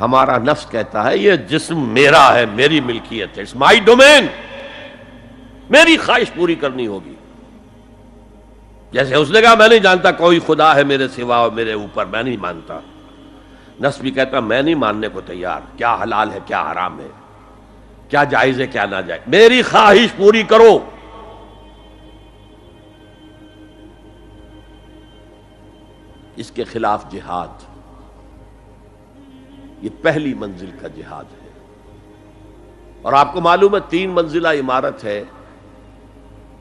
ہمارا نفس کہتا ہے یہ جسم میرا ہے، میری ملکیت ہے، اٹس مائی ڈومین، میری خواہش پوری کرنی ہوگی. جیسے اس نے کہا میں نہیں جانتا کوئی خدا ہے میرے سوا اور میرے اوپر، میں نہیں مانتا. نفس بھی کہتا میں نہیں ماننے کو تیار، کیا حلال ہے کیا حرام ہے، کیا جائز ہے کیا ناجائز، میری خواہش پوری کرو. اس کے خلاف جہاد، یہ پہلی منزل کا جہاد ہے. اور آپ کو معلوم ہے 3 منزلہ عمارت ہے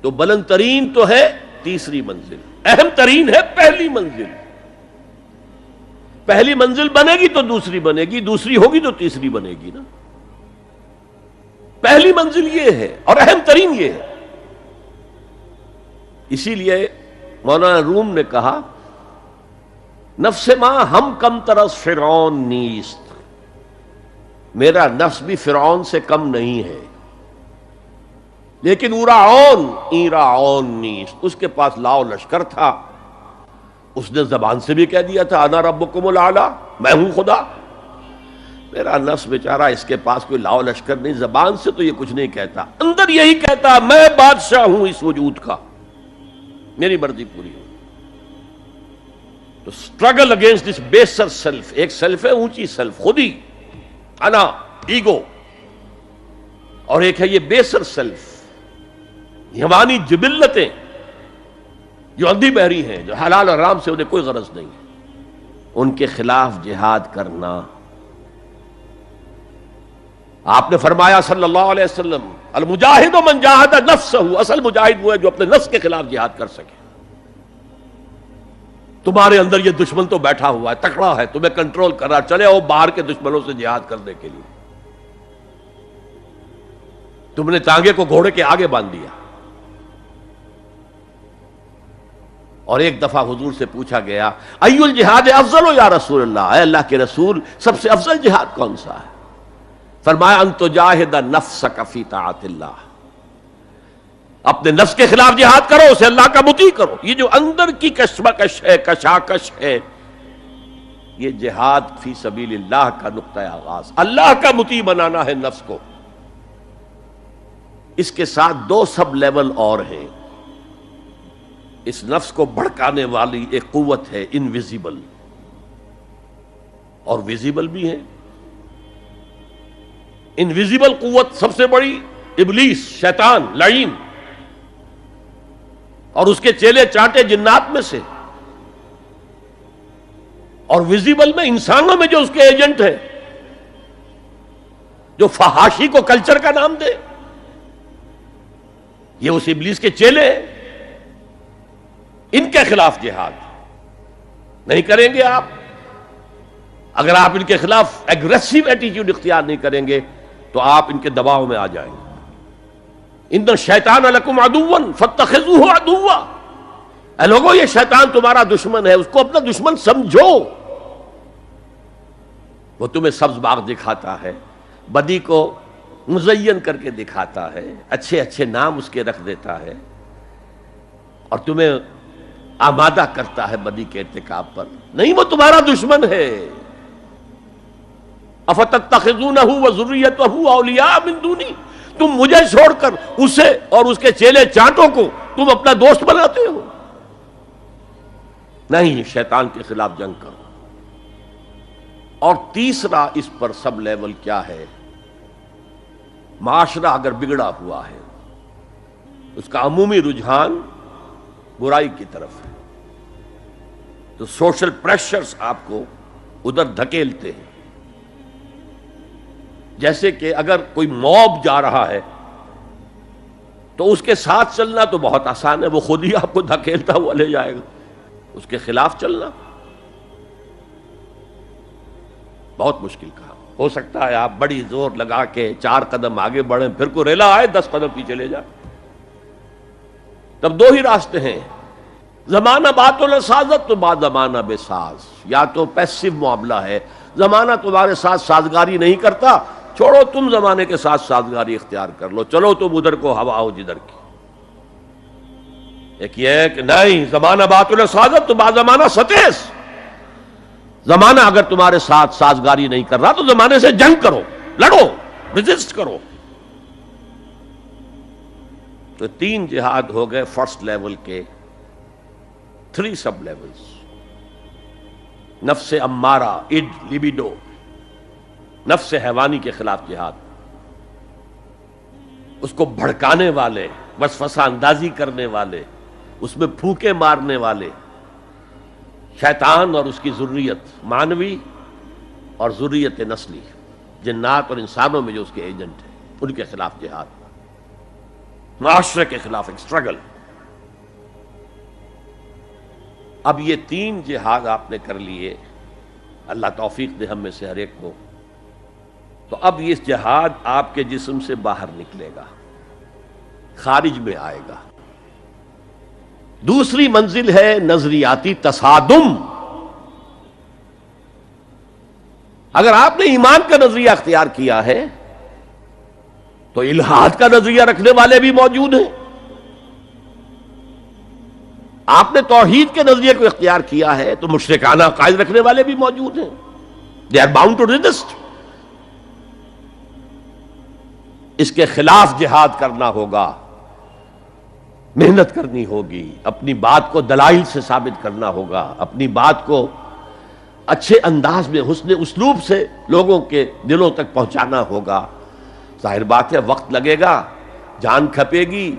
تو بلند ترین تو ہے تیسری منزل، اہم ترین ہے پہلی منزل. پہلی منزل بنے گی تو دوسری بنے گی، دوسری ہوگی تو تیسری بنے گی نا. پہلی منزل یہ ہے اور اہم ترین یہ ہے. اسی لیے مولانا روم نے کہا نفس ماں ہم کم طرز فرعون نیست، میرا نفس بھی فرعون سے کم نہیں ہے، لیکن ایراعون نیست، اس کے پاس لاؤ لشکر تھا. اس نے زبان سے بھی کہہ دیا تھا انا ربکم الاعلی، میں ہوں خدا. میرا نفس بیچارہ اس کے پاس کوئی لاؤ لشکر نہیں، زبان سے تو یہ کچھ نہیں کہتا، اندر یہی کہتا میں بادشاہ ہوں اس وجود کا، میری مرضی پوری ہو. تو اسٹرگل اگینسٹ دس بیسر سیلف، ایک سیلف ہے اونچی سیلف، خودی، انا، ایگو، اور ایک ہے یہ بیسر سیلف، ہماری جبلتیں جو اندھی بہری ہیں، جو حلال اور حرام سے انہیں کوئی غرض نہیں ہے، ان کے خلاف جہاد کرنا. آپ نے فرمایا صلی اللہ علیہ وسلم المجاہد من جاہد نفسہ، اصل مجاہد وہ ہے جو اپنے نفس کے خلاف جہاد کر سکے. تمہارے اندر یہ دشمن تو بیٹھا ہوا ہے، تکڑا ہے، تمہیں کنٹرول کر رہا، چلے آؤ باہر کے دشمنوں سے جہاد کرنے کے لیے. تم نے ٹانگے کو گھوڑے کے آگے باندھ دیا. اور ایک دفعہ حضور سے پوچھا گیا ای الجہاد افضل یا رسول اللہ، اے اللہ کے رسول سب سے افضل جہاد کون سا ہے؟ فرمایا ان تجاہد نفسک فی طاعت اللہ، اپنے نفس کے خلاف جہاد کرو، اسے اللہ کا مطیع کرو. یہ جو اندر کی کشمکش ہے، کشاکش ہے، یہ جہاد فی سبیل اللہ کا نقطہ آغاز، اللہ کا مطیع بنانا ہے نفس کو. اس کے ساتھ 2 سب لیول اور ہیں. اس نفس کو بھڑکانے والی ایک قوت ہے انویزیبل، اور ویزیبل بھی ہے. انویزیبل قوت سب سے بڑی ابلیس، شیطان لعین، اور اس کے چیلے چانٹے جنات میں سے. اور ویزیبل میں انسانوں میں جو اس کے ایجنٹ ہیں، جو فحاشی کو کلچر کا نام دے، یہ اس ابلیس کے چیلے ہیں. ان کے خلاف جہاد نہیں کریں گے آپ. اگر آپ ان کے خلاف ایگریسو ایٹیٹیوڈ اختیار نہیں کریں گے تو آپ ان کے دباؤ میں آ جائیں گے. ان الشیطان لکم عدوا فاتخذوہ عدوا، اے لوگو یہ شیطان تمہارا دشمن ہے، اس کو اپنا دشمن سمجھو. وہ تمہیں سبز باغ دکھاتا ہے، بدی کو مزین کر کے دکھاتا ہے، اچھے اچھے نام اس کے رکھ دیتا ہے، اور تمہیں آمادہ کرتا ہے بدی کے ارتکاب پر. نہیں، وہ تمہارا دشمن ہے. افتتخذونہ وذریتہ اولیاء من دونی، تم مجھے چھوڑ کر اسے اور اس کے چیلے چانٹوں کو تم اپنا دوست بناتے ہو. نہیں، شیطان کے خلاف جنگ کرو. اور تیسرا اس پر سب لیول کیا ہے؟ معاشرہ اگر بگڑا ہوا ہے، اس کا عمومی رجحان برائی کی طرف ہے، تو سوشل پریشرز آپ کو ادھر دھکیلتے ہیں. جیسے کہ اگر کوئی موب جا رہا ہے تو اس کے ساتھ چلنا تو بہت آسان ہے، وہ خود ہی آپ کو دھکیلتا ہوا لے جائے گا. اس کے خلاف چلنا بہت مشکل کام. ہو سکتا ہے آپ بڑی زور لگا کے 4 قدم آگے بڑھیں، پھر کوئی ریلا آئے 10 قدم پیچھے لے جائے. تب 2 ہی راستے ہیں، زمانہ بات سازت تو بعد زمانہ بے ساز. یا تو پیسو معاملہ ہے، زمانہ تمہارے ساتھ سازگاری نہیں کرتا، چھوڑو تم زمانے کے ساتھ سازگاری اختیار کر لو، چلو تم ادھر کو ہوا ہو جدھر کی. ایک یہ ہے کہ نہیں، زمانہ بات سازت تو بعد زمانہ ستیس، زمانہ اگر تمہارے ساتھ سازگاری نہیں کر رہا تو زمانے سے جنگ کرو، لڑو، ریزسٹ کرو۔ تو 3 جہاد ہو گئے فرسٹ لیول کے، 3 سب لیولز۔ نفس امارہ، اڈ، لیبیڈو، نفس حیوانی کے خلاف جہاد، اس کو بھڑکانے والے، وسوسہ اندازی کرنے والے، اس میں پھونکے مارنے والے، شیطان اور اس کی ذریت مانوی اور ذریت نسلی، جنات اور انسانوں میں جو اس کے ایجنٹ ہیں، ان کے خلاف جہاد، معاشرے کے خلاف ایک اسٹرگل۔ اب یہ 3 جہاد آپ نے کر لیے، اللہ توفیق دے ہم میں سے ہر ایک کو، تو اب یہ جہاد آپ کے جسم سے باہر نکلے گا، خارج میں آئے گا۔ دوسری منزل ہے نظریاتی تصادم۔ اگر آپ نے ایمان کا نظریہ اختیار کیا ہے تو الحاد کا نظریہ رکھنے والے بھی موجود ہیں۔ آپ نے توحید کے نظریے کو اختیار کیا ہے تو مشرکانہ عقائد رکھنے والے بھی موجود ہیں۔ They are bound to resist. اس کے خلاف جہاد کرنا ہوگا، محنت کرنی ہوگی، اپنی بات کو دلائل سے ثابت کرنا ہوگا، اپنی بات کو اچھے انداز میں حسن اسلوب سے لوگوں کے دلوں تک پہنچانا ہوگا۔ ظاہر بات ہے وقت لگے گا، جان کھپے گی،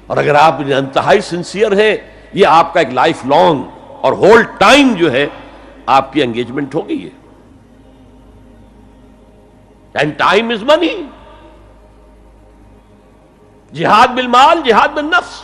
اور اگر آپ انتہائی سنسیئر ہیں یہ آپ کا ایک لائف لانگ اور ہول ٹائم جو ہے آپ کی انگیجمنٹ ہوگی یہ۔ اینڈ ٹائم از منی۔ جہاد بالمال، جہاد بالنفس۔